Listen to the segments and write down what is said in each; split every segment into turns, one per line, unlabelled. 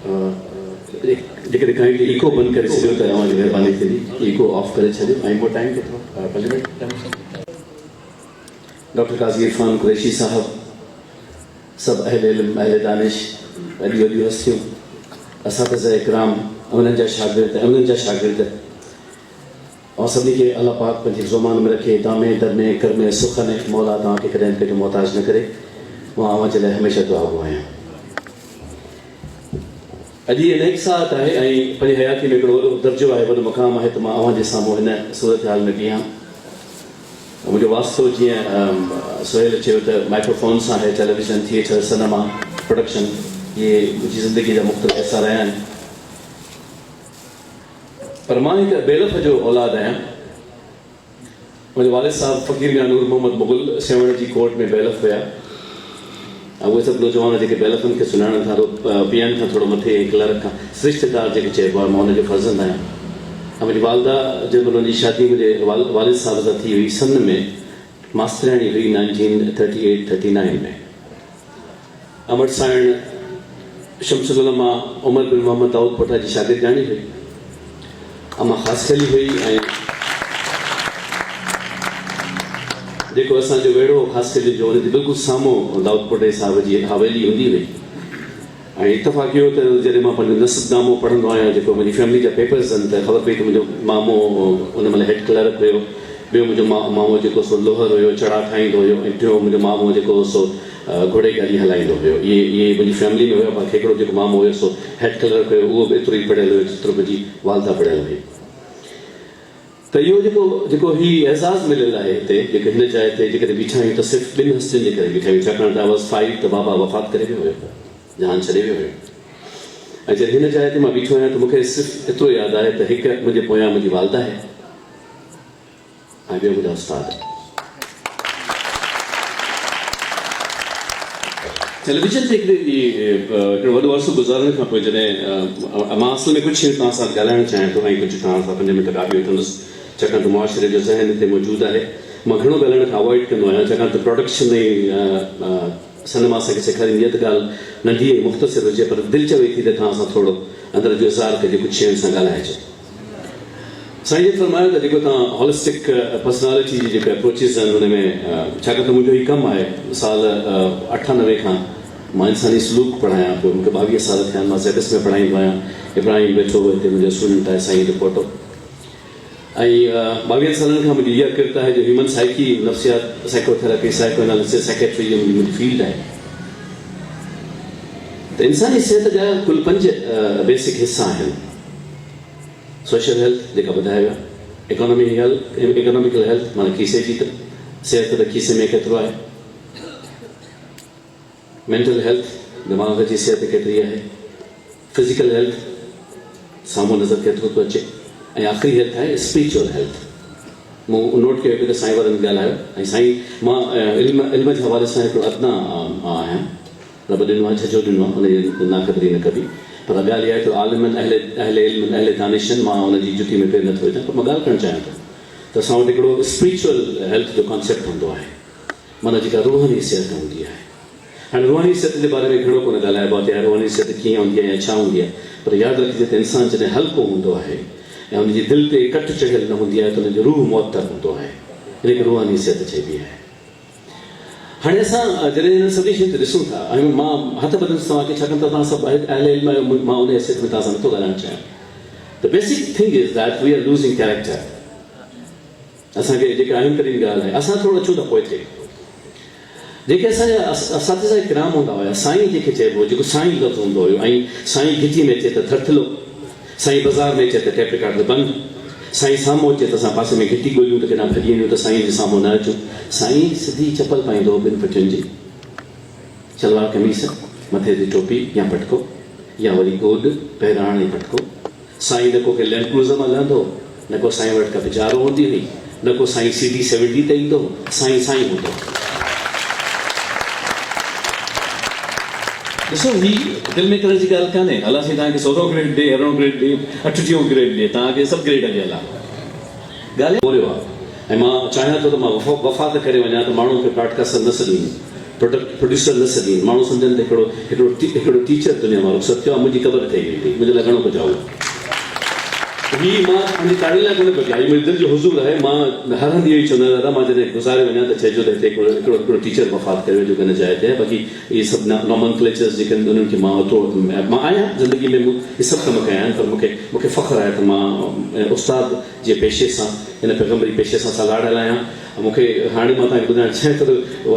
जेकॾहिं kindly eco बंदि करे छॾियो त तव्हांजी महिरबानी थींदी। इको ऑफ करे छॾियो। ऐं मोर टाइम केतिरो? 5 मिनट। डॉक्टर काज़ी इरफान कुरैशी साहब, सभु अहले इल्म, अहले दानिश, वॾी वॾियूं हस्तियूं, असातिज़ा इकराम, उन्हनि जा शागिर्द और सभी के अल्लाह पाक पंहिंजी ज़ुबान में रखे, दामे दरमे करमे सुखने मौला तव्हांखे कॾहिं कंहिंजो मोहताज न करे। मां अव्हांजे लाइ हमेशह दुआ गो आहियां। अॼु इहा नेक साथ आहे ऐं पंहिंजी हयाती में हिकिड़ो वॾो दर्जो आहे, वॾो मक़ाम आहे त मां अव्हांजे साम्हूं हिन सूरत हाल में बीहां। मुंहिंजो वास्तो जीअं सुहेल चयो त माइक्रोफोन सां आहे, टेलीविज़न, थिएटर, सिनेमा, प्रोडक्शन, इहे मुंहिंजी ज़िंदगी जा मुख़्तलिफ़ हिसा रहिया आहिनि। पर मां हिकु बेलफ जो औलाद आहियां। मुंहिंजे वालिद साहब फ़कीर मियां नूर मोहम्मद मुग़ल सेवण जी कोर्ट में बेलफ हुया। ऐं उहे सभु नौजवान जेके बेलफनि खे सुञाणनि था, पीअनि खां थोरो मथे क्लर्क खां सिरिश्तेदार जेके चइबो आहे, मां हुनजो फर्ज़ंद आहियां। ऐं मुंहिंजी वालदा जंहिं महिल हुनजी शादी मुंहिंजे वालिद साहब सां थी हुई, सन में मास्तरियाणी हुई 1938-39 में। अमर साइण शमसुल उलमा उमर बिन मोहम्मद दाऊद पोटा जी शागिर्दाणी हुई। अमा ख़ासि खली हुई ऐं जेको असांजो वेड़ो ख़ासि खली जो हुनजे बिल्कुलु साम्हूं दाऊद पोटे साहिब जी हवेली हूंदी हुई। ऐं इतफ़ाक़ इहो त जॾहिं मां पंहिंजो नस्बनामो पढ़ंदो आहियां, जेको मुंहिंजी फैमिली जा पेपर्स आहिनि, त ख़बर पई त मुंहिंजो मामो उन महिल हेड क्लर्क हुयो। ॿियो मुंहिंजो मामो जेको सो लोहर हुयो, चढ़ा ठाहींदो हुयो। ऐं टियों मुंहिंजो मामो जेको सो घोड़े गाॾी हलाईंदो हुयो। इहे मुंहिंजी फैमिली में हुयो। बाक़ी हिकिड़ो जेको मामो हुयो सो हेड क्लर्क हुयो, उहो बि एतिरो ई पढ़ियल हुयो जेतिरो मुंहिंजी वालदा पढ़ियल हुई। त इहो जेको ही एज़ाज़ मिलियल आहे हिते, जेके हिन जाइ ते जेकॾहिं बीठा आहियूं त सिर्फ़ु 2 हस्तियुनि जे करे बीठा आहियूं। छाकाणि त आवाज़ 5 त बाबा वफ़ात करे वियो हुयो, जहान छॾे वियो हुयो। ऐं जॾहिं हिन जाइ ते मां बीठो आहियां त मूंखे सिर्फ़ु एतिरो यादि आहे त हिकु मुंहिंजे पोयां मुंहिंजी वालदा आहे ऐं ॿियो मुंहिंजा उस्ताद। टेलीविज़न ते हिकिड़ो वॾो अर्सो गुज़ारण खां पोइ जॾहिं मां असल में कुझु शयूं तव्हां सां ॻाल्हाइणु चाहियां थो ऐं कुझु तव्हां सां 5 मिंट ॻाल्हि वठंदुसि, छाकाणि त मुआशिरे जो ज़हन हिते मौजूदु आहे। मां घणो ॻाल्हाइण खां अवॉइड कंदो आहियां, छाकाणि त प्रोडक्शन ऐं सिनेमा असांखे सेखारींदी आहे त ॻाल्हि नंढी ऐं मुख़्तसिर हुजे, पर दिलि चवे थी त तव्हां सां थोरो अंदरि जो इज़हार कजे, कुझु शयुनि सां ॻाल्हाइजे। साईं जी फरमायो त जेको तव्हां हॉलिस्टिक पर्सनालिटी जी जेके अप्रोचिस आहिनि हुन में, छाकाणि त मुंहिंजो हीउ कमु आहे, साल 98 खां मां इंसानी सलूक पढ़ायां पियो। मूंखे 22 साल थिया आहिनि। मां ज़ेबिस में पढ़ाईंदो आहियां। इब्राहिम वेठो हिते मुंहिंजो स्टूडेंट आहे, साईं जो पोटो। ऐं 22 सालनि खां मुंहिंजी इहा किरत आहे जो ह्यूमन साइकी, नफ़्सियात, साइकोथेरेपी, साइको एनालिसिस, साइकेट्री जो मुंहिंजी फील्ड आहे। त इंसानी सिहत जा कुल 5 बेसिक हिस्सा आहिनि। सोशल हेल्थ जेका ॿुधायो वियो, इकोनॉमिकल हेल्थ माना खीसे जी सिहत, त खीसे में केतिरो आहे। मेंटल हेल्थ, दिमाग़ जी सिहत केतिरी आहे। फिज़िकल हेल्थ, साम्हूं नज़र केतिरो थो अचे। ऐं आख़िरी हेल्थ आहे स्पिरिचुअल हेल्थ। मूं नोट कयो पियो त साईं वारनि ॻाल्हायो ऐं साईं मां इल्म जे हवाले सां हिकिड़ो अदना आहियां। रब ॾिनो आहे, छजो ॾिनो आहे, हुनजी नाक़दरी न कबी। पर ॻाल्हि इहा आहे त आलिमनि, अहले इल्म, अहले दानिशनि, मां हुनजी जुती में पेर नथो विझां। पर मां ॻाल्हि करणु चाहियां थो त असां वटि हिकिड़ो स्पिरिचुअल हेल्थ जो कॉन्सेप्ट हूंदो आहे, माना जेका रूहानी सिहत हूंदी आहे। हाणे रूहानी सिहत जे बारे में घणो कोन ॻाल्हाइबो आहे त रूहानी सिहत कीअं हूंदी आहे या छा हूंदी आहे। पर यादि रखिजे त इंसानु जॾहिं हल्को हूंदो आहे ऐं हुनजी दिलि ते कट चढ़ियल न हूंदी आहे त हुनजो रूह मुअत्तर हूंदो आहे। हिनखे रूहानी सिहत चइबी आहे। हाणे असां जॾहिं हिन सभिनी शयुनि ते ॾिसूं था, ऐं मां हथ ॿधंदुसि तव्हांखे, छाकाणि त तव्हां सभु अहले इल्म आहियो, मां उन हैसियत में तव्हां सां नथो ॻाल्हाइणु चाहियां। The basic thing is that we are losing character. असांखे जेके अहमतरीन ॻाल्हि आहे, असां थोरो अचूं था पोइ थिए। जेके असांजा असातिज़ा इकराम हूंदा हुया, साईं जेके चइबो, जेको साईं लफ़्ज़ हूंदो हुयो, ऐं साईं घिटी में अचे त थरथलो, साईं बाज़ार में अचे त टेप रिकॉर्डर बंदि, साईं साम्हूं अचे त असां पासे में घिटी ॻोल्हियूं त केॾांहुं भॼी वञूं त साईं जे साम्हूं न अचूं। साईं सिधी चपल पाईंदो हो 2 फुटियुनि जी, सलवार कमीस, मथे ते टोपी या पटको, या वरी गोॾ, पहिराण ऐं पटको। साईं न को के लैंड क्रूज़र में लहंदो, न को साईं वटि का विचारो हूंदी हुई, न को साईं CD 70 ते ईंदो। साईं साईं हूंदो। ॾिसो, ही दिलि में करण जी ॻाल्हि कान्हे। अलाह साईं तव्हांखे 100 ग्रेड ॾे, 11 ग्रेड ॾे, 38 ग्रेड ॾे, तव्हांखे सभु ग्रेड ॾे। अलाह ॻाल्हि बोलियो आहे। ऐं मां चाहियां थो त मां वफ़ा त करे वञा त माण्हुनि खे काटकस न सॾीनि। प्रोड्यूसर न सघी माण्हू सम्झनि त हिकिड़ो टीचर दुनिया मां रुख़सत थियो आहे मुंहिंजी क़बर ठही वई मुंहिंजे लाइ घणो कुझु आहे ही मां पंहिंजी तारीफ़ लाइ कोन पियो कयां मुंहिंजे दिलि जो हुज़ूर आहे मां हर हंधि इहो ई चवंदो दादा मां जॾहिं गुज़ारे वञा त चइजो त हिते हिकिड़ो टीचर वफ़ात करे वेठो हिन जाइ ते बाक़ी इहे सभु नॉमनक्लेचर्स जेके आहिनि उन्हनि खे मां आहियां ज़िंदगी में इहे सभु कम कया आहिनि पर मूंखे फ़ख़्रु आहे त मां उस्ताद जे पेशे सां हिन पैगम्बरी पेशे सां सां लाड़ियल आहियां मूंखे हाणे मां तव्हांखे ॿुधाइणु चाहियां त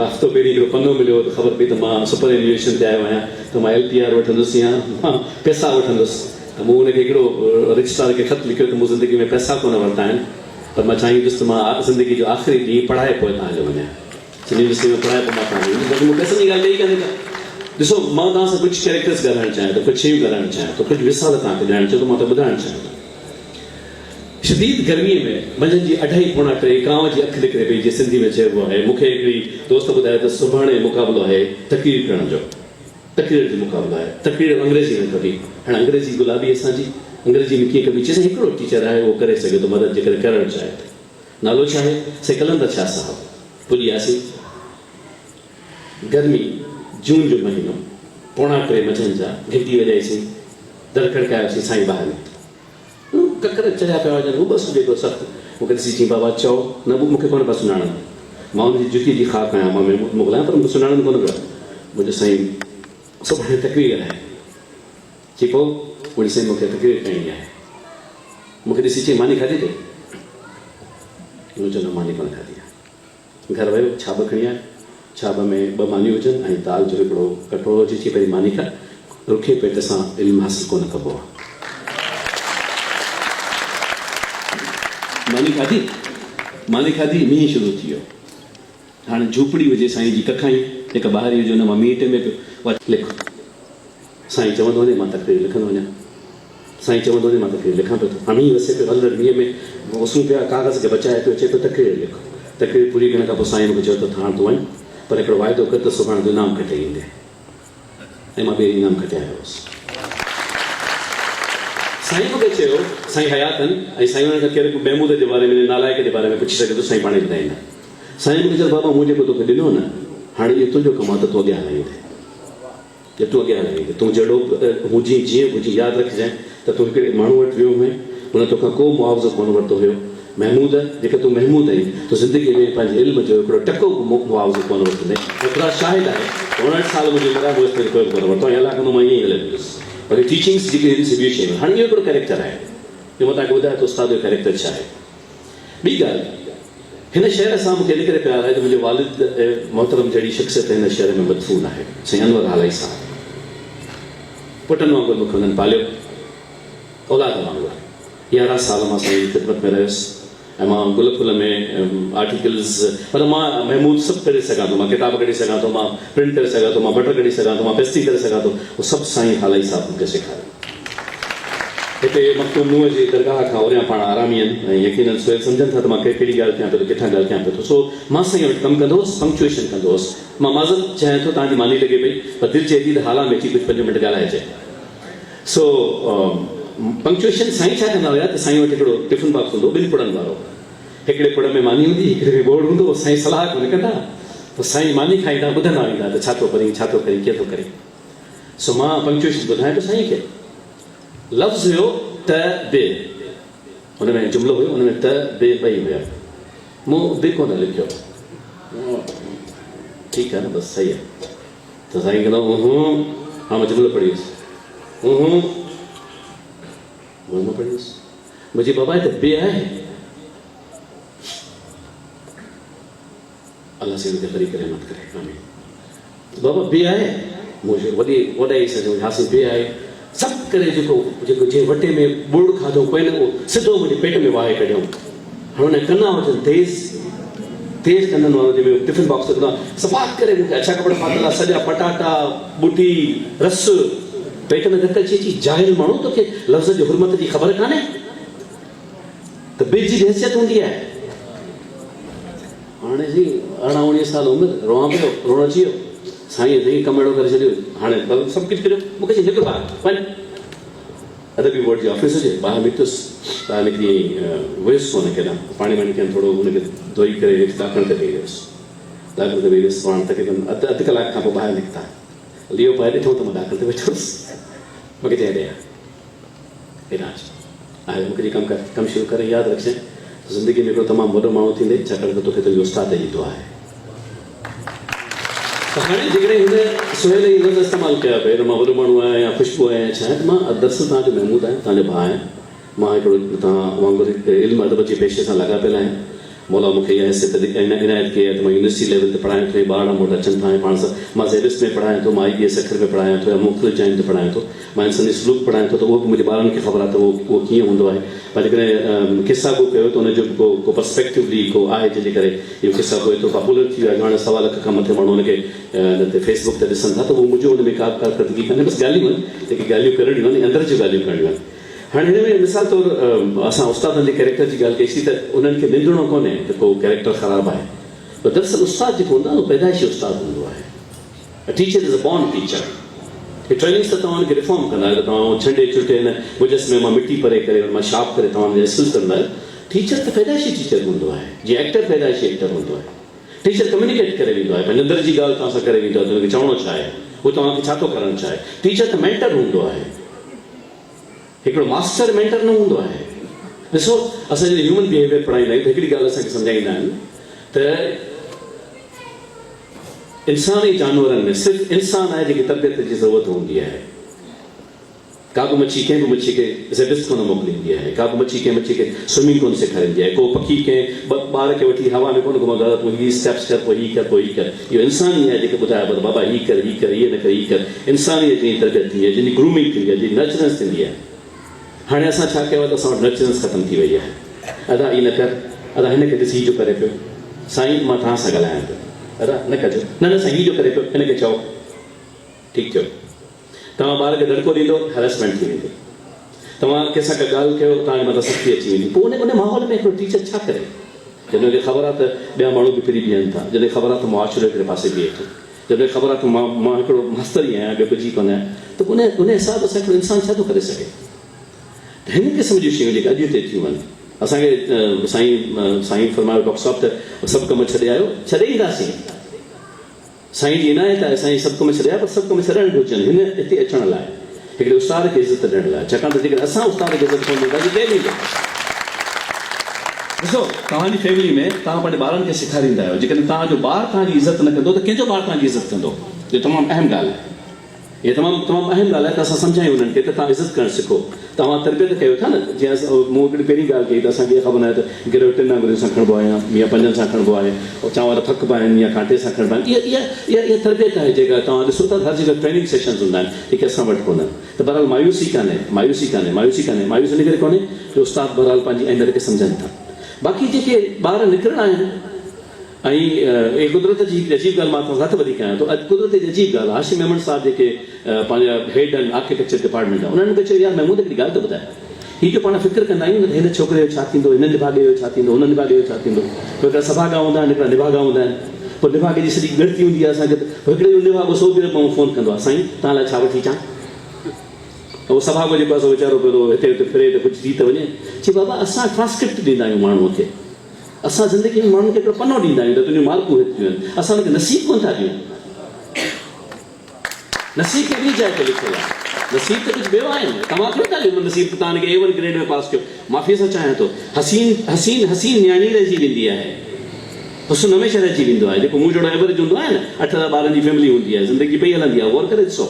हफ़्तो पहिरीं हिकिड़ो पनो मिलियो त ख़बर पई त मां सुपर एनिमेशन ते आयो आहियां त मां LPR वठंदुसि या मां पैसा वठंदुसि त मूं हुनखे हिकिड़ो रजिस्ट्रार खे ख़त लिखियो त मूं ज़िंदगी में पैसा कोन वरिता आहिनि पर मां चाहींदुसि त मां ज़िंदगी जो आख़िरी ॾींहुं पढ़ाए पोइ तव्हांजो वञा यूनिवर्सिटी में पढ़ाए पोइ मां तव्हांजो मूं पैसनि जी ॻाल्हि ॾेई कान्हे ॾिसो मां तव्हां सां कुझु कैरेक्टर्स ॻाल्हाइणु चाहियां थो कुझु शयूं ॻाल्हाइणु चाहियां थो कुझु मिसाल तव्हांखे ॾियणु चाहियां थो मां त ॿुधाइणु चाहियां थो शदीद गर्मीअ में मंझंदि जी 2:30 कांव जी अखि निकिरे पई जीअं सिंधी में चइबो आहे मूंखे हिकिड़ी दोस्त ॿुधायो त सुभाणे मुक़ाबिलो आहे तक़रीर करण जो तक़रीर जो मुक़ाबिलो आहे तक़रीर अंग्रेज़ी में कबी हाणे अंग्रेज़ी गुलाबी असांजी अंग्रेज़ी में कीअं कबी चइसि हिकिड़ो टीचर आहे उहो करे सघे थो मदद जेकर करणु चाहे थो नालो छा आहे से कलंदर शाह साहिबु पुॼी वियासीं गर्मी जून जो महीनो 2:45 मंझंदि जा घिटी वॼाईसीं दर खड़कायोसीं साईं ॿाहिरि ककर चढ़िया पिया हुजनि हू बसि जेको सख़्तु मूंखे ॾिसी चई बाबा चओ न मूंखे कोन पिया सुञाणनि मां हुनजी जुती जी ख़ाक आहियां मां मोकिलियां पर मूंखे सुञाणनि कोन पिया मुंहिंजो साईं सुभाणे तक़रीर आहे चई पोइ मुंहिंजी साईं मूंखे तक़रीर करणी आहे मूंखे ॾिसी चई मानी खाधी अथई मूं चयो न मानी कोन खाधी आहे घर वियो छाब खणी आहे छाब में 2 मानियूं हुजनि ऐं दाल जो हिकिड़ो कटोरो हुजे चई पहिरीं मानी खा रुखे पेट सां इल्मु हासिलु कोन कबो आहे मानी खाधी मींहुं शुरू थी वियो हाणे झूपड़ी हुजे साईं जी कखाई हिकु ॿाहिरि हुजे हुन मां मींहुं टेमे पियो लिख साईं चवंदो वञे मां तक़रीर लिखंदो वञा साईं चवंदो वञे मां तक़रीर लिखां पियो थो मींहुं वसे पियो हलंदड़ मींहं में वसूं पिया कागज़ खे बचाए पियो चए पियो तक़रीर लिख तक़रीर पूरी करण खां पोइ साईं मूंखे चयो त हाणे तूं वञ पर हिकिड़ो वाइदो कर त सुभाणे तूं इनाम खटे ईंदे ऐं मां ॿिए इनाम खटे आयो हुउसि साईं मूंखे चयो साईं हयातनि ऐं साईं हुननि खां कहिड़े महमूद जे बारे में नालाइक जे बारे में पुछी सघे थो साईं पाण ई ॿुधाईंदा साईं मूंखे चयो बाबा मूं जेको तोखे ॾिनो न हाणे इहो तुंहिंजो कमु आहे त तूं अॻियां हलाईंदे तूं अॻियां हलाईंदे तूं जहिड़ो हुजी जीअं हुजी यादि रखजांइ त तूं हिकिड़े माण्हू वटि वियो हुए हुन तोखां को मुआवज़ो कोन वरितो हुयो महमूद जेके तूं महमूद आहीं तूं ज़िंदगीअ में पंहिंजे इल्म जो हिकिड़ो टको मुआवज़ो कोन वरितंदे हिकिड़ा शाहिद आहे 59 साल मुंहिंजे मराब कोन वरितो ऐं अलाह कंदो मां ईअं ई हलंदुसि बाक़ी टीचिंग्स जेके आहिनि ॿियूं शयूं हाणे इहो हिकिड़ो कैरेक्टर आहे जो मां तव्हांखे ॿुधायां त उस्ताद जो कैरेक्टर छा आहे ॿी ॻाल्हि हिन शहर सां मूंखे इन करे प्यार आहे त मुंहिंजो वालिद मोहतरम जहिड़ी शख़्सियत हिन शहर में मदफून आहे साईं अनवर हालाई साहिबु पुटनि वांगुरु मूंखे हुननि पालियो औलाद वांगुरु 11 साल मां साईं जी ख़िदमत में रहियुसि ऐं मां गुल फुल में आर्टिकल्स पर मां महमूद सभु करे सघां थो मां किताब कढी सघां थो मां प्रिंट करे सघां थो मां बटर कढी सघां थो मां पेस्ट्री करे सघां थो उहो सभु साईं हालाई साहिबु मूंखे सेखारियो हिते मखतूम नूह जी दरगाह खां ओरियां पाण आरामी आहिनि ऐं यकीनन सोयल सम्झनि था त मां कहिड़ी ॻाल्हि कयां पियो किथां ॻाल्हि कयां पियो थो सो मां साईं वटि कमु कंदो हुउसि पंक्चुएशन कंदो हुउसि मां माज़र चाहियां थो तव्हांजी मानी लॻे पई पर दिलि चए थी त हाला में अची कुझु 5 मिंट ॻाल्हाइजे सो पंक्चुएशन साईं छा कंदा हुया त साईं वटि हिकिड़ो टिफिन बॉक्स हूंदो 2 पुड़नि वारो हिकिड़े पुड़ में मानी हूंदी हिकिड़े में बोर्ड हूंदो साईं सलाह कोन कंदा पोइ साईं मानी खाईंदा ॿुधंदा वेंदा त छा थो करी छा थो करी कीअं थो करे सो मां पंक्चुएशन ॿुधायां पियो साईं खे लफ़्ज़ हुयो त बे हुन में जुमिलो हुयो हुन में त बे 2 हुया मूं बे कोन लिखियो ठीकु आहे न बसि सही आहे त साईं कंदो हा मां जुमिलो पढ़ी वियुसि मां पढ़ी वियुसि मुंहिंजी बाबा त बे आहे अल्लाह से उनके फरीक रहमत करे आमीन बाबा बे आहे मुझे वॾा ई सॼो हासिल बे आहे सभु करे जेको जे वटे में बुड़ खाधो कोई न उहो सिधो मुंहिंजे पेट में वाहे कढियऊं हाणे हुन कना हुजनि तेज़ कननि वारो जंहिंमें टिफिन बॉक्स रखंदो आहे सफ़ाक करे मूंखे अछा कपिड़ा पातल आहे सॼा पटाटा बूटी रस पेट में धक अची अची जाहिल माण्हू तोखे लफ़्ज़ जी हुरमत जी ख़बर कान्हे त ॿिज जी हैसियत हूंदी आहे हाणे जी 18-19 साल उमिरि रोआं पियो रोअण अची वियो साईं साईं कमु अहिड़ो करे छॾियो हाणे सभु कुझु करियो मूंखे चई निकिर ॿाहिरि वञ अदबी बोर्ड जो ऑफिस हुजे ॿाहिरि निकितुसि ॿाहिरि निकिरी वियुसि कोन केॾां पाणी वाणी कयनि थोरो हुनखे धोई करे दाखिल करे ॾेई वियुसि दाख़िल ते वेंदुसि पाण तक़रीबन अधु कलाक खां पोइ ॿाहिरि निकिता लियो पाए ॾिठो त मां दाख़िल ते वेठोसि मूंखे चई ॾे इराज आहे मूंखे कमु शुरू करे यादि रखिजांइ ज़िंदगी में हिकिड़ो तमामु वॾो माण्हू थींदे छाकाणि त तोखे तुंहिंजो उस्ताद ईंदो आहे हाणे जेकॾहिं हिन सुहेल ई लफ़्ज़ इस्तेमालु कया पिया मां वॾो माण्हू आहियां या ख़ुशबू आहियां छा आहे त मां दरअसल तव्हांजो महमूद आहियां तव्हांजो भाउ आहियां मां हिकिड़ो तव्हां वांगुरु इल्मु अदब जे पेशे सां लॻापियल आहियां मौला मूंखे इहा हैसियत इनायत कई आहे त मां यूनिवर्सिटी लेवल ते पढ़ायां थो ॿार मूं वटि अचनि था पाण सां मां ज़ेविस में पढ़ायां थो मां IBS अखर में पढ़ायां थो या मुख़्तलिफ़ जायुनि ते पढ़ायां थो मां इंसानी सलूक पढ़ायां थो त उहो बि मुंहिंजे ॿारनि खे ख़बर आहे त उहो कीअं हूंदो आहे पर जेकॾहिं किसा को कयो त हुनजो को पर्सपेक्टिवली को आहे जंहिंजे करे इहो किसा को एतिरो पॉपुलर थी वियो आहे हाणे 1.25 लख खां मथे माण्हू हुनखे हिन ते फेसबुक ते ॾिसनि था त उहो मुंहिंजो हुन में का कारकर्दगी कान्हे बसि ॻाल्हियूं आहिनि जेके ॻाल्हियूं करणियूं आहिनि अंदरि जूं ॻाल्हियूं करणियूं आहिनि हाणे हिन में मिसाल तौरु असां उस्तादनि जे कैरेक्टर जी ॻाल्हि कईसीं त उन्हनि खे निंदणो कोन्हे त को कैरेक्टर ख़राबु आहे पर दरअसल उस्ताद जेको हूंदो आहे उहो पैदाइशी उस्ताद हूंदो आहे teacher is a born teacher हे ट्रेनिंग्स त तव्हांखे रिफॉर्म कंदा आहियो त तव्हां छंडे छुटे हिन मुजस्मे मां मिटी परे करे मां शार्प करे तव्हां महसूस कंदा आहियो टीचर त पैदाइशी टीचर हूंदो आहे जीअं एक्टर पैदाइशी एक्टर हूंदो आहे टीचर कम्युनिकेट करे वेंदो आहे पंहिंजे अंदरि जी ॻाल्हि तव्हां सां करे वेंदो आहे त हुनखे चवणो छा आहे उहो तव्हांखे छा थो करणु चाहे टीचर त मेंटर हूंदो आहे हिकिड़ो मास्टर मेंटर न हूंदो आहे ॾिसो असां जॾहिं ह्यूमन बिहेवियर पढ़ाईंदा आहियूं त हिकिड़ी ॻाल्हि असांखे सम्झाईंदा आहिनि त इंसानी जानवरनि में सिर्फ़ु इंसान आहे जेकी तरबियत जी ज़रूरत हूंदी आहे का बि मच्छी कंहिं बि मच्छी खे ज़ेबिस कोन मोकिलींदी आहे का बि मच्छी कंहिं मच्छी खे स्विमिंग कोन सेखारींदी आहे को पखी कंहिं ॿार खे वठी हवा में कोन घुमंदो आहे पोइ हीअ स्टेप्स कर पोइ हीअ कर पोइ हीअ कर इहो इंसान ई आहे जेके ॿुधाए पियो बाबा हीअ कर हीअ न कर हीअ कर इंसानी जी तरबियत थींदी आहे जिन ग्रूमिंग थींदी आहे जिन नर्चरेंस थींदी आहे हाणे असां छा कयो आहे त असां वटि नर्चरेंस ख़तमु थी वई आहे अदा हीअ न कर अदा हिनखे ॾिसी जो करे पियो साईं मां तव्हां सां ॻाल्हायां पियो अदा न कजो न साईं जो करे पियो हिनखे चओ ठीकु थियो तव्हां ॿार खे दड़को ॾींदो हैरेसमेंट थी वेंदी तव्हां कंहिंसां का ॻाल्हि कयो तव्हांजे मथां सख़्ती अची वेंदी पोइ उन माहौल में हिकिड़ो टीचर छा करे जॾहिं हुनखे ख़बर आहे त ॿिया माण्हू बि फिरी बीहनि था जॾहिं ख़बर आहे त मुआशिरो हिकिड़े पासे बीहे थो जॾहिं ख़बर आहे त मां हिकिड़ो मास्तर ई आहियां ॿियो कुझु कोन आहियां त उन हिसाब सां हिकिड़ो इंसानु छा थो करे सघे हिन क़िस्म जूं शयूं जेके अॼु हिते थियूं आहिनि असांखे साईं फरमायो डॉक्टर साहिब त सभु कम छॾे आयो छॾे ईंदासीं साईं जी इनायत आहे साईं सभु कम छॾिया पर सभु कम छॾण घुरिजनि हिन हिते अचण लाइ हिकिड़े उस्ताद खे इज़त ॾियण लाइ छाकाणि त जेकॾहिं असां उस्ताद खे इज़त कोन ॾींदासीं केरु ॾींदो ॾिसो तव्हांजी फैमिली में तव्हां पंहिंजे ॿारनि खे सेखारींदा आहियो जेकॾहिं तव्हांजो ॿारु तव्हांजी इज़त न कंदो त कंहिंजो ॿारु तव्हांजी इज़त कंदो इहो तमामु अहम ॻाल्हि आहे इहा तमामु अहम ॻाल्हि आहे त असां सम्झायूं उन्हनि खे त तव्हां इज़त करणु सिखो तव्हां तरबियत कयो था न जीअं मूं हिकिड़ी पहिरीं ॻाल्हि कई त असांखे इहा ख़बर न आहे त गिरव 3 आङुरियुनि सां खणिबो आहे या 5 सां खणिबो आहे चांवर थकबा आहिनि या कांटे सां खणिबा आहिनि इहा तरबियत आहे जेका तव्हां ॾिसो था हर जॻह ट्रेनिंग सेशन्स हूंदा आहिनि जेके असां वटि कोन्हनि त बहरहाल मायूसी कान्हे मायूसी इन करे कोन्हे जो उस्ताद बहरहाल पंहिंजी अहमियत खे सम्झनि था बाक़ी जेके ॿार निकिरणा आहिनि ऐं कुदरत जी अजीब ॻाल्हि मां हथ वधीक आहियां थो अॼु कुदरत जी अजीब ॻाल्हि हाशिम मेमन साहिब जेके पंहिंजा हेड आहिनि आर्किटेक्चर डिपार्टमेंट जा उन्हनि मूंखे चयो यार महमूद हिकिड़ी ॻाल्हि त ॿुधाए हीअ जो पाण फिक्र कंदा आहियूं न हिन छोकिरे जो छा थींदो हिन निभागे जो छा थींदो हुन निभागे जो छा थींदो पोइ हिकिड़ा सभागा हूंदा आहिनि हिकिड़ा निभागा हूंदा आहिनि पोइ निभागे जी सॼी ॻणती हूंदी आहे असांखे पोइ हिकिड़े जो निभागो 100 ॾींहं मां फ़ोन कंदो आहे साईं तव्हां लाइ छा वठी अचां उहो सभागो जेको आहे वीचारो पियो हिते हुते फिरे त कुझु थी त वञे चई बाबा असां ट्रांसक्रिप्ट ॾींदा आहियूं माण्हूअ खे असां ज़िंदगी में माण्हुनि खे हिकिड़ो पनो ॾींदा आहियूं त तुंहिंजूं मार्कूं हिते आहिनि असां हुनखे नसीब कोन था ॾियूं नसीब कहिड़ी जाइ ते लिखियलु आहे नसीब त कुझु ॿियो आहे तव्हां थोरी था ॾियो नसीब तव्हां हिनखे A1 ग्रेड में पास कयो माफ़ी सां चाहियां थो हसीन न्याणी रहिजी वेंदी आहे हुस्न हमेशह रहिजी वेंदो आहे जेको मूं जहिड़ो एवरेज हूंदो आहे न 8 ॿारनि जी फैमिली हूंदी आहे ज़िंदगी पई हलंदी आहे गौर करे ॾिसो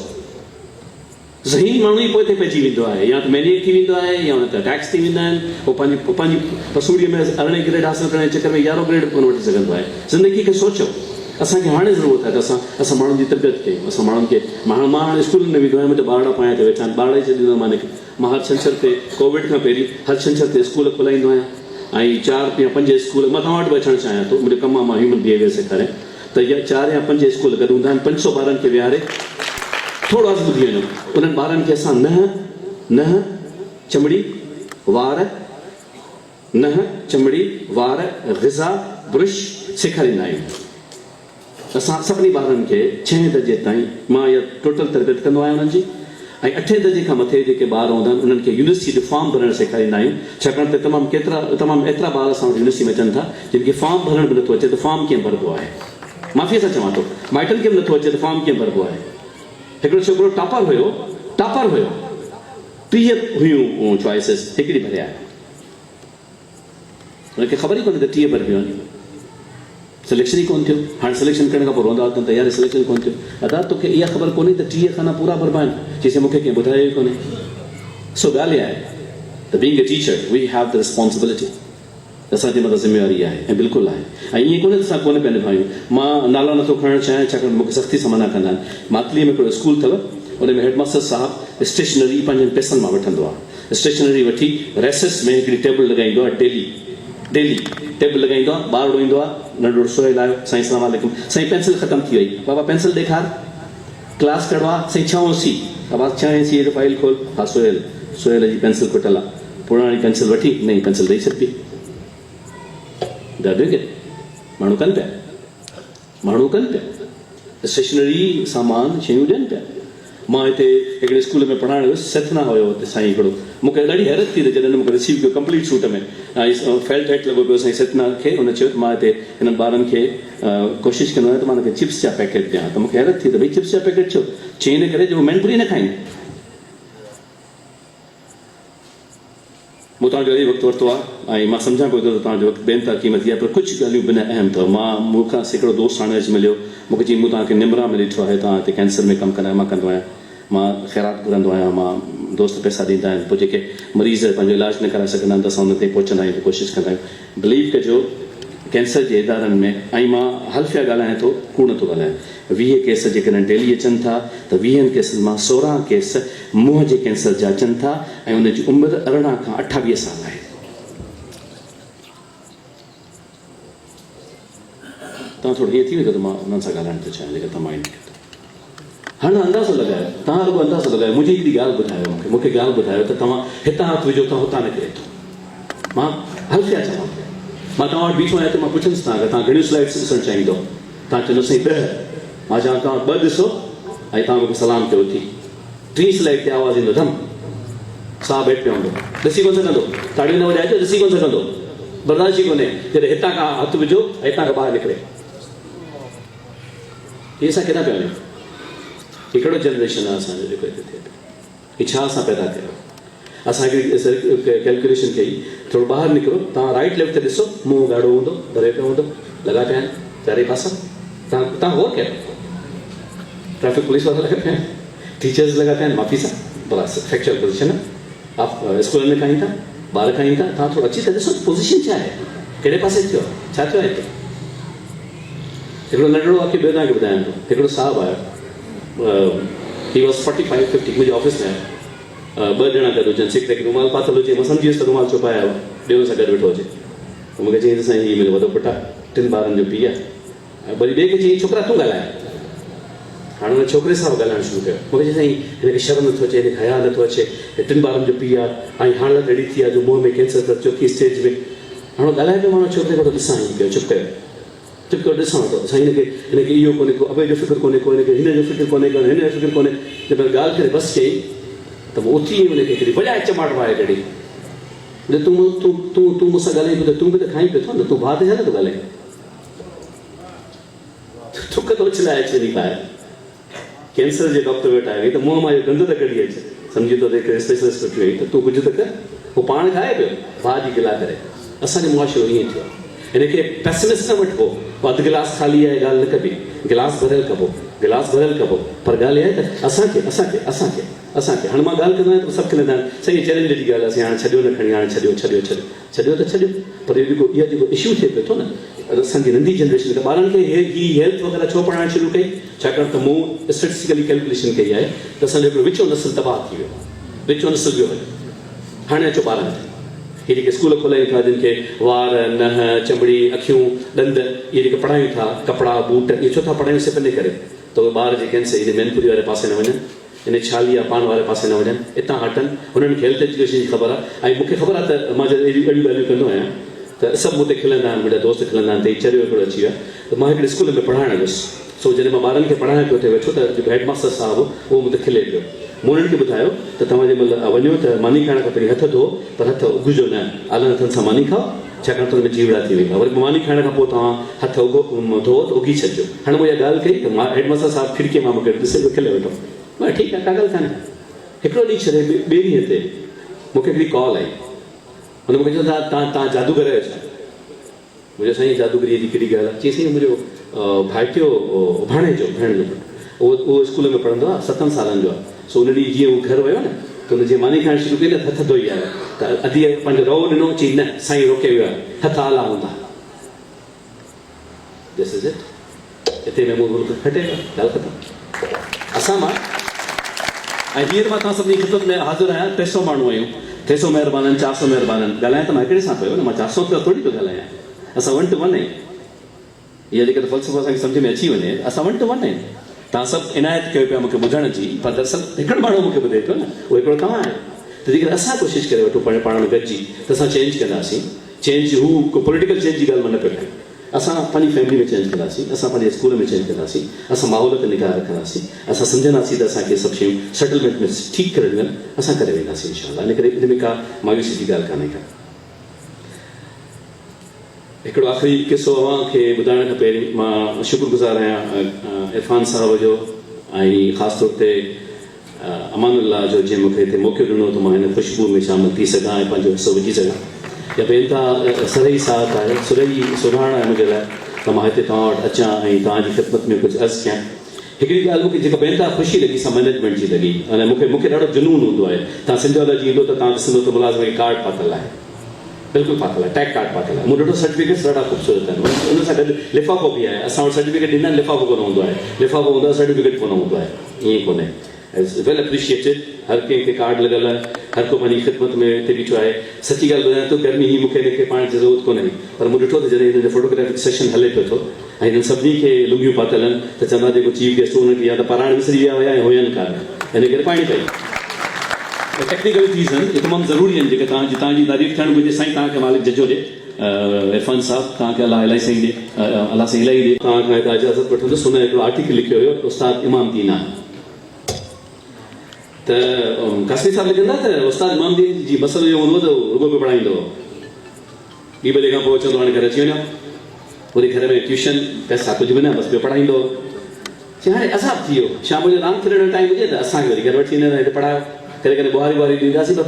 ज़हीन माण्हू ई पोइ पइजी वेंदो आहे या त मैनेज थी वेंदो आहे या हुन ते टैक्स थी वेंदा आहिनि पोइ पंहिंजी पसूड़ीअ में 18 ग्रेड हासिलु करण जे चकर में 11 ग्रेड कोन वठी सघंदो आहे ज़िंदगी खे सोचो असांखे हाणे ज़रूरत आहे त असां माण्हुनि जी तरबियत कयूं असां माण्हुनि खे मां हाणे स्कूल में वेंदो आहियां मुंहिंजा ॿारड़ा पायां ते वेठा आहिनि ॿारड़ा ई छॾींदो आहियां मां हर छंछर ते कोविड खां पहिरीं हर छंछर ते स्कूल खोलाईंदो आहियां ऐं 4 या 5 स्कूल मां तव्हां वटि बि अचणु चाहियां थो मुंहिंजो कमु आहे मां ह्यूमन बिहेवियर सेखारियां त इहा 4 या 5 स्कूल गॾु हूंदा आहिनि 500 ॿारनि खे विहारे थोरो अर्ज़ु ॿुधी वञो उन्हनि ॿारनि खे असां न चमड़ी वार ग़िज़ा ब्रुश सेखारींदा आहियूं असां सभिनी ॿारनि खे 6 दर्जे ताईं मां इहा टोटल तरबियत कंदो आहियां उन्हनि जी ऐं 8 दर्जे खां मथे जेके ॿार हूंदा आहिनि उन्हनि खे यूनिवर्सिटी जो फॉर्म भरणु सेखारींदा आहियूं छाकाणि त तमामु एतिरा ॿार असां वटि यूनिवर्सिटी में अचनि था जिन खे फॉर्म भरणु बि नथो अचे त फॉर्म कीअं भरबो आहे माफ़ीअ सां चवां थो, माइटनि खे बि नथो अचे त फॉर्म कीअं भरबो आहे। हिकिड़ो छोकिरो टॉपर हुयो 30 हुयूं चॉइसिस, हिकिड़ी भरिया आहे। हुनखे ख़बर ई कोन्हे त 30 भरबियूं आहिनि, सिलेक्शन ई कोन थियो। हाणे सिलेक्शन करण खां पोइ रोंदा त तयारी सिलेक्शन कोन थियो। अदा तोखे इहा ख़बर कोन्हे त 30 खाना पूरा भरबा आहिनि, चईसि मूंखे कंहिं ॿुधायो ई कोन्हे। सो ॻाल्हि आहे त being a teacher we have the responsibility, असांजी मतिलबु ज़िम्मेवारी आहे ऐं बिल्कुलु आहे। ऐं ईअं कोन्हे त असां कोन्हे पिया निभायूं। मां नालो नथो खणणु चाहियां छाकाणि मूंखे सख़्ती सां मना कंदा आहिनि। मातलीअ में हिकिड़ो स्कूल अथव, उन में हेडमास्टर साहिबु स्टेशनरी पंहिंजनि पैसनि मां वठंदो आहे। स्टेशनरी वठी रेसेस में हिकिड़ी टेबल लॻाईंदो आहे, डेली टेबल लॻाईंदो आहे। ॿारड़ो ईंदो आहे, नंढड़ो सोयल आयो, साईं सलाम वालेकुम, साईं पेंसिल ख़तमु थी वई, बाबा पेंसिल ॾेखार। क्लास कहिड़ो आहे, साईं 6 सी, बाबा 6 सी जो फाइल खोल, हा सोयल जी पेंसिल खुटल आहे, पुराणी पेंसिल वठी नई पेंसिल ॾेई छॾिबी। माण्हू कनि पिया स्टेशनरी सामान शयूं ॾियनि पिया। मां हिते हिकिड़े स्कूल में पढ़ाइण वियुसि, सतना हुयो हुते साईं हिकिड़ो। मूंखे ॾाढी हैरत थी त जॾहिं मूंखे रिसीव कयो कंप्लीट सूट में, ऐं फेल्ट हेठ लॻो पियो साईं सतना खे। हुन चयो त मां हिते हिननि ॿारनि खे कोशिशि कंदो आहियां त मां हुनखे चिप्स जा पैकेट ॾियां। त मूंखे हैरत थी त भई चिप्स जा पैकेट छो? चई हिन करे जो मैनपुरी न खाईंदा। मूं तव्हांजो इहो वक़्तु वरितो आहे ऐं मां सम्झां पियो त तव्हांजो वक़्तु बेनता क़ीमती आहे, पर कुझु ॻाल्हियूं बिना अहम अथव। मूंखां हिकिड़ो दोस्त हाणे अची मिलियो, मूंखे चई मूं तव्हांखे निमरा में ॾिठो आहे, तव्हां हिते कैंसर में कमु कंदा आहियो। मां कंदो आहियां, मां ख़ैरात घुरंदो आहियां, मां दोस्त पैसा ॾींदा आहिनि, पोइ जेके मरीज़ पंहिंजो इलाजु न कराए सघंदा आहिनि त असां हुन ते पहुचंदा आहियूं, कोशिशि कंदा आहियूं। बिलीव कजो कैंसर जे इदारनि में, ऐं मां हल्फिया ॻाल्हायां थो, कूड़ नथो ॻाल्हायां, 20 केस जेकॾहिं डेली अचनि था त 20 केसनि मां 16 केस मुंहं जे कैंसर जा अचनि था ऐं उनजी उमिरि 18 खां 28 साल आहे। तव्हां थोरो हीअं थी वेंदो त मां उन्हनि सां ॻाल्हाइण थो चाहियां, जेका तव्हां माइंड कयो। हाणे अंदाज़ो लॻायो, तव्हां रुॻो अंदाज़ो लॻायो। मुंहिंजी हिकिड़ी ॻाल्हि ॿुधायो, मूंखे ॻाल्हि ॿुधायो त तव्हां हितां हथु विझो, तव्हां हुतां न किरे थो। मां हल्फिया चवां, मां तव्हां वटि बीठो आहियां त मां पुछंदुसि तव्हां तव्हां घणियूं स्लाइड्स ॾिसणु चाहींदो? तव्हां चवंदो साईं 10। मां चवां तव्हां 2 ॾिसो ऐं तव्हां मूंखे सलाम कयो थी। 3 स्लाइड ते आवाज़ ईंदो, धम साहु हेठि पियो हूंदो, ॾिसी कोन सघंदो, ताड़ियूं न वॼाए, ॾिसी कोन सघंदो, बर्दाश्त ई कोन्हे। जॾहिं हितां खां हथु विझो ऐं हितां खां ॿाहिरि निकिरे, इहे असां केॾा पिया वञूं? हिकिड़ो जनरेशन आहे असांजो जेको हिते थिए पियो। छा असां पैदा कयो? असां हिकिड़ी कैलकुलेशन कई, थोरो ॿाहिरि निकिरो, तव्हां राइट लेफ्ट ते ॾिसो, मुंहुं ॻाढ़ो हूंदो, भरे पियो हूंदो, लॻा पिया आहिनि चारे पासा। तव्हां गौर कयो, ट्रैफिक पुलिस वारा लॻा पिया आहिनि, टीचर्स लॻा पिया आहिनि, माफ़ी सां भला फैक्चुअल पोज़ीशन आहे, स्कूलनि में खाईं था, ॿार खाईं था। तव्हां थोरो अची त ॾिसो पोज़ीशन छा आहे, कहिड़े पासे थियो, छा थियो आहे हिते? हिकिड़ो नंढड़ो वाक्य ॿियो तव्हांखे ॿुधायां थो। हिकिड़ो साहिबु आयो, ही वॉज़ 45-50, मुंहिंजे ऑफिस में आयो। 2 ॼणा गॾु हुजनि, हिकिड़े रुमाल पातल हुजे, मां सम्झी वियुसि त रुमाल छो पाए आयो, ॿियो सां गॾु वेठो हुजे। मूंखे चई त साईं हीउ मुंहिंजो वॾो पुटु आहे, 3 ॿारनि जो पीउ आहे। वरी ॿिए खे चई छोकिरा तूं ॻाल्हाए। हाणे हुन छोकिरे सां ॻाल्हाइणु शुरू कयो। मूंखे चई साईं हिनखे शर्म नथो अचे, हिनखे हया नथो अचे, 3 ॿारनि जो पीउ आहे ऐं हालत अहिड़ी थी आहे जो मुंहं में कैंसर अथसि, चौथी स्टेज में। हाणे ॻाल्हाए पियो माण्हू, छोकिरे खां ॾिसां ई पियो, चुप कयो ॾिसां थो। साईं हिनखे इहो कोन्हे को, अबे जो फ़िक्र कोन्हे को, हिनखे हिन जो फ़िक्र कोन्हे को, हिन जो फ़िक्र कोन्हे। जब ॻाल्हि करे बसि चई त पोइ उथी हुनखे हिकिड़ी वॼाए चमाट वाए कढी, तूं मूंसां ॻाल्हाई पियो त तूं बि त खाई पियो थो न, तूं भाउ ते छा नथो ॻाल्हाए? थुक थो चिलाए अचे वञी ॿाहिरि। कैंसर जे डॉक्टर वटि आहे त मुंहं मां इहो गंद त कढी अचे, सम्झी थो त स्पेशलिस्ट वठी वई त तूं कुझु त कर। पोइ पाण खाए पियो भाउ जी गिला करे। असांजो मुआशिरो ईअं थियो आहे। हिनखे पैसिमिस्ट न वठिबो, अधु गिलास ख़ाली आहे ॻाल्हि न कबी, गिलास भरियल कबो, गिलास भरियल कबो। पर ॻाल्हि इहा आहे त असांखे हाणे मां ॻाल्हि कंदो आहियां त सभु खिलंदा आहिनि, साईं चैलेंज जी ॻाल्हि आहे, हाणे छॾियो न खणी, हाणे छॾियो त छॾियो। पर इहो जेको इशू थिए पियो थो न, असांजी नंढी जनरेशन खे, ॿारनि खे हीअ हेल्थ वग़ैरह छो पढ़ाइणु शुरू कई? छाकाणि त मूं स्टेटिस्टिकली कैलकुलेशन कई आहे त असांजो हिकिड़ो विचो नस्ल तबाह थी वियो, विचो नस्ल वियो आहे। हाणे अचो ॿारनि ते, इहे जेके स्कूल खोलायूं था, जिन खे वार, नह, चमड़ी, अखियूं, ॾंद, इहे जेके पढ़ायूं था, कपिड़ा, बूट, इहे छो था पढ़ायूं? सिर्फ़ु इन करे त उहे ॿार जेके आहिनि से मैनपुरी वारे पासे न वञनि, इन छालिया पान वारे पासे न वञनि, हितां हटनि। हुननि खे हेल्थ एजुकेशन जी ख़बर आहे। ऐं मूंखे ख़बर आहे त मां जॾहिं अहिड़ियूं ॻाल्हियूं कंदो आहियां त सभु मूं ते खिलंदा आहिनि, मुंहिंजा दोस्त खिलंदा आहिनि त हीउ चरियो हिकिड़ो अची वियो आहे। त मां हिकिड़े स्कूल में पढ़ाइणु वियुसि। सो जॾहिं मां ॿारनि खे पढ़ाइण पियो थिए वेठो त जेको हेडमास्टर साहिबु उहो मूं ते खिले पियो। मूं उन्हनि खे ॿुधायो त तव्हां जंहिं महिल वञो त मानी खाइण खां पहिरीं हथ धो, पर हथ उघिजो न, आलनि हथनि सां मानी खाओ छाकाणि त हुन जीवड़ा थी वेंदा वरी मानी खाइण खां पोइ तव्हां हथ धो त उगी छॾिजो। हाणे मूं इहा ॻाल्हि कई त मां हेडमास्टर साहिबु खिड़कीअ मां मूंखे ॾिसे पियो खिले वेठो। मां ठीकु आहे का ॻाल्हि कान्हे। हिकिड़ो ॾींहुं छॾे ॿिए ॾींहं ते मूंखे हिकिड़ी कॉल आई। हुन मूंखे चयो तव्हां जादूगर आहियो छा? मुंहिंजो साईं जादूगरी जी कहिड़ी ॻाल्हि आहे? चई साईं मुंहिंजो भाइटियो भाणे जो भेण जो उहो स्कूल में पढ़ंदो आहे 7 सालनि जो आहे। सो उन ॾींहुं जीअं उहो घर वियो न त हुन जीअं मानी खाइण शुरू कई न हथ धोई आयो त अधी पंहिंजो रओ ॾिनो। चई न साईं रोके वियो आहे, हथ आला हूंदा। This is it. हिते में मूं खटे ॻाल्हि ख़तमु। असां मां ऐं हींअर मां तव्हां सभिनी ख़िदमत में हाज़िर आहियां। 300 माण्हू आहियूं, 300 महिरबानी 400 महिरबानी ॻाल्हायां त मां हिकिड़े सां पियो न, मां 400 रुपया थोरी पियो ॻाल्हायां। असां 1 to 1 आहियूं। इहा जेकर फ़लसफ़ो असांखे सम्झ में अची वञे असां 1 to 1 आहियूं। तव्हां सभु इनायत कयो पिया मूंखे ॿुधण जी, पर दरअसल हिकिड़ो माण्हू मूंखे ॿुधे पियो न, उहो हिकिड़ो तव्हां आहियो। त जेकर असां कोशिशि करे वठूं पाण में गॾिजी त असां चेंज कंदासीं। चेंज हू को पॉलिटिकल चेंज जी ॻाल्हि मां न पियो कयां। असां पंहिंजी फैमिली में चेंज कंदासीं, असां पंहिंजे स्कूल में चेंज कंदासीं, असां माहौल ते निगाह रखंदासीं, असां सम्झंदासीं त असांखे सभु शयूं सेटलमेंट में ठीकु करे ॾियनि, असां करे वेंदासीं इंशाअल्लाह। इन करे इन में का मायूसी जी ॻाल्हि कान्हे का। हिकिड़ो आख़िरी किसो अव्हांखे ॿुधाइण खां पहिरीं मां शुक्रगुज़ार आहियां इरफान साहिब जो ऐं ख़ासि तौर ते अमानुल्लाह जो, जीअं मूंखे हिते मौक़ो ॾिनो त मां हिन ख़ुशबू में शामिलु थी सघां ऐं पंहिंजो हिसो विझी सघां। या बेनता सरई साथ आहे, सुभाणे आहे मुंहिंजे लाइ त मां हिते तव्हां वटि अचां ऐं तव्हांजी ख़िदमत में कुझु अर्ज़ु कयां। हिकिड़ी ॻाल्हि मूंखे जेका बेनता ख़ुशी लॻी सा मैनेजमेंट जी लॻी। अने मूंखे ॾाढो जुनून हूंदो आहे। तव्हां सिंधिया जी ईंदो त तव्हां ॾिसंदो त मुलाज़िम खे कार्ड पातल आहे, बिल्कुलु पातल आहे, टैग कार्ड पातल आहे। मूं ॾाढो सर्टिफिकेट्स ॾाढा ख़ूबसूरत आहिनि। उन सां गॾु लिफ़ाफ़ो बि आहे। असां वटि सर्टिफिकेट ॾींदा आहिनि, लिफ़ाफ़ो कोन हूंदो आहे। लिफ़ाफ़ो हूंदो आहे, सर्टिफिकेट कोन हूंदो आहे। ईअं कोन्हे। वेल एप्रिशिएटेड। हर कंहिंखे कार्ड लॻल आहे, हर को पंहिंजी ख़िदमत में हिते बीठो आहे। सची ॻाल्हि ॿुधायां त गर्मी ही मूंखे हिनखे पाइण जी ज़रूरत कोन्हे, पर मूं ॾिठो त जॾहिं हिन जो फोटोग्राफिक सेशन हले पियो थो ऐं हिननि सभिनी खे लुंगियूं पातल आहिनि त चवंदा जेको चीफ गेस्ट हुनखे या त पाराइण विसरी विया हुया ऐं हुयनि कान, हिन करे पाइणी पई। टेक्निकल चीज़ आहिनि, तमामु ज़रूरी आहिनि जेके तव्हांजी तारीफ़ थियणु घुरिजे। साईं तव्हांखे मालिक जजो ॾे। इरफान साहिबु तव्हांखे अलाह इलाही साईं ॾे, अलाह साईं इलाही ॾे। तव्हांखां हितां इजाज़त वठंदुसि। हुन हिकिड़ो आर्टिकल लिखियो हुयो उस्ताद इमाम दीन आहे। त कासमी साहिबु लिखंदा त उस्ताद इमाम दीन जी मसइलो इहो हूंदो त रुॻो में पढ़ाईंदो। 2 बजे खां पोइ चवंदो हाणे घर अची वञो, वरी घर में ट्यूशन पैसा कुझु बि न, बसि ॿियो पढ़ाईंदो। हाणे असां थी वियो शाम जो रांदि खेॾण जो टाइम हुजे त असांखे वरी घर वठी वेंदा हिते पढ़ायो, कॾहिं कॾहिं ॿुहारी ॾींदासीं पर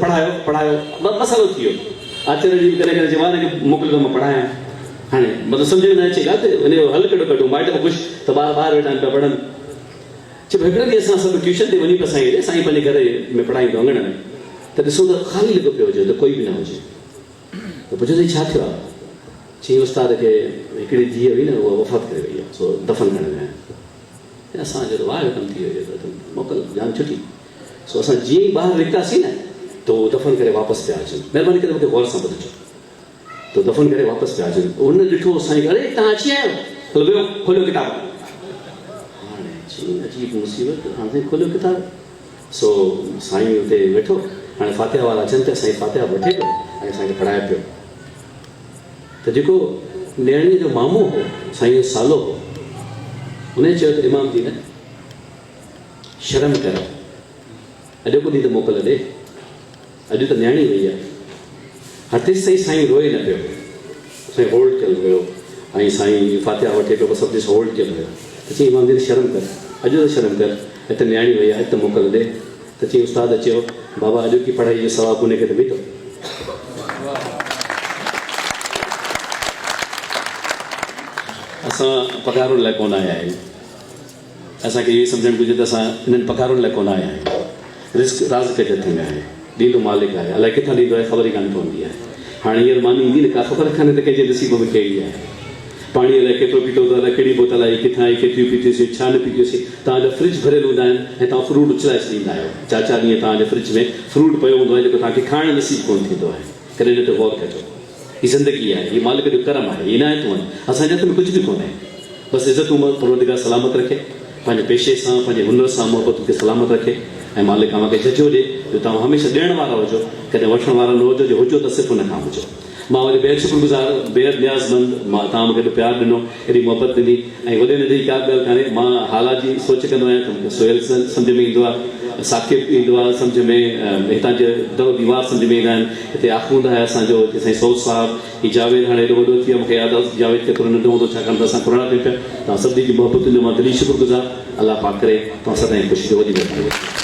पढ़ायो मसालो थी वियो। आचरण जी कॾहिं कॾहिं चवां न की मोकिलियो त मां पढ़ायां। हाणे मतिलबु सम्झ में न अचे ॻाल्हि त हुन जो हल कहिड़ो कढूं। माइट बि ख़ुशि त ॿार वेठा आहिनि पिया पढ़नि। चए हिकिड़े ॾींहुं असां सभु ट्यूशन ते वञी पिया साईं ॾे, साईं पंहिंजे घर में पढ़ाईंदो अंगण में, त ॾिसो त ख़ाली लॻो पियो हुजे त कोई बि न हुजे। त पुछो साईं छा थियो आहे? चई उस्ताद खे हिकिड़ी धीअ हुई न उहा वफ़ात करे वई आहे, सो दफ़न करण विया आहिनि। असांजो त वाह कमु थी वियो त मोकल जान छुटी। सो असां जीअं ई ॿाहिरि निकितासीं न त उहो दफ़न करे वापसि पिया अचनि। महिरबानी करे मूंखे गौर सां ॿुधिजो। त दफ़न करे वापसि पिया अचनि। हुन ॾिठो साईं, अरे तव्हां अची आहियो, हलो वियो खोलियो किताब। हाणे चई अजीब मुसीबत, हाणे खोलियो किताब। सो साईं हुते वेठो। हाणे फातिहा वारा अचनि त साईं फातिहा वठे पियो ऐं असांखे पढ़ाए पियो। त जेको नियाणीअ जो मामो हो, साईं जो सालो हो, हुन चयो त इमाम दीन शर्म कर, अॼु को ॾींहुं त मोकल ॾे, अॼु त नियाणी वई आहे। हथे सही साईं रोए न पियो, साईं होल्ड कयल हुयो ऐं साईं फातिहा वठे पियो, सभु ॾिस होल्ड कयल हुयो। त चई इमाम दीन शर्म कर, अॼु त शर्म कर, हिते नियाणी वई आहे, हिते मोकल ॾे। त चई उस्ताद चयो बाबा अॼु की पढ़ाई जो सवाबु हुनखे त बीठो। असां पघारुनि लाइ कोन आया आहियूं। असांखे इहो सम्झणु घुरिजे त असां हिननि पघारुनि लाइ कोन आया आहियूं। रिस्क राज़ के हथ में आहे, ॾींदो मालिक आहे, अलाए किथां ॾींदो आहे ख़बर ई कान पवंदी आहे। हाणे हींअर मानी ईंदी न का ख़बर कान्हे त कंहिंजे नसीब में कहिड़ी आहे। पाणी अलाए केतिरो पीतो त अलाए कहिड़ी बोतल आई, किथां आई, केतिरियूं पीतियूंसीं, छा न पीतियूंसीं। तव्हांजा फ्रिज भरियल हूंदा आहिनि ऐं तव्हां फ्रूट उछलाए छॾींदा आहियो। 4-4 ॾींहं तव्हांजे फ्रिज में फ्रूट पियो हूंदो आहे जेको तव्हांखे खाइण नसीब कोन थींदो आहे। कॾहिं हिन ते गौर कजो। हीअ ज़िंदगी आहे, हीअ मालिक जो करम आहे, हीअ इनायतूं आहिनि। असांजे हथ में कुझु बि कोन्हे। बसि इज़तूं परवरदिगार सलामत रखे, पंहिंजे पेशे सां पंहिंजे हुनर सां मोहबत खे सलामत रखे ऐं मालिक तव्हांखे जजो ॾे जो तव्हां हमेशह ॾियण वारा हुजो, कॾहिं वठण वारा न हुजो। जो हुजो त सिर्फ़ु हुन खां हुजो। मां वरी बेहद शुक्रगुज़ार बेहद न्याज़मंद मां तव्हां मूंखे प्यार ॾिनो एॾी मोहबत ॾिनी ऐं वॾे नंढे जी का ॻाल्हि कान्हे मां हालात जी सोच कंदो आहियां त मूंखे सोहेल सम्झ में ईंदो आहे साकिब ईंदो आहे सम्झ में हितां जो दर दीवार सम्झ में ईंदा आहिनि हिते आखूंद आहे असांजो हिते साईं सौद साहिबु ही जावेद हाणे एॾो वॾो थी वियो मूंखे यादि आहे जावेद केतिरो नंढो हूंदो छाकाणि त असां पुराणा थियूं पिया तव्हां सभिनी जी मोहबतुनि जो मां दिली शुक्रगुज़ार अलाह पाक करे तव्हां सदाईं ख़ुशी जो वधी महिरबानी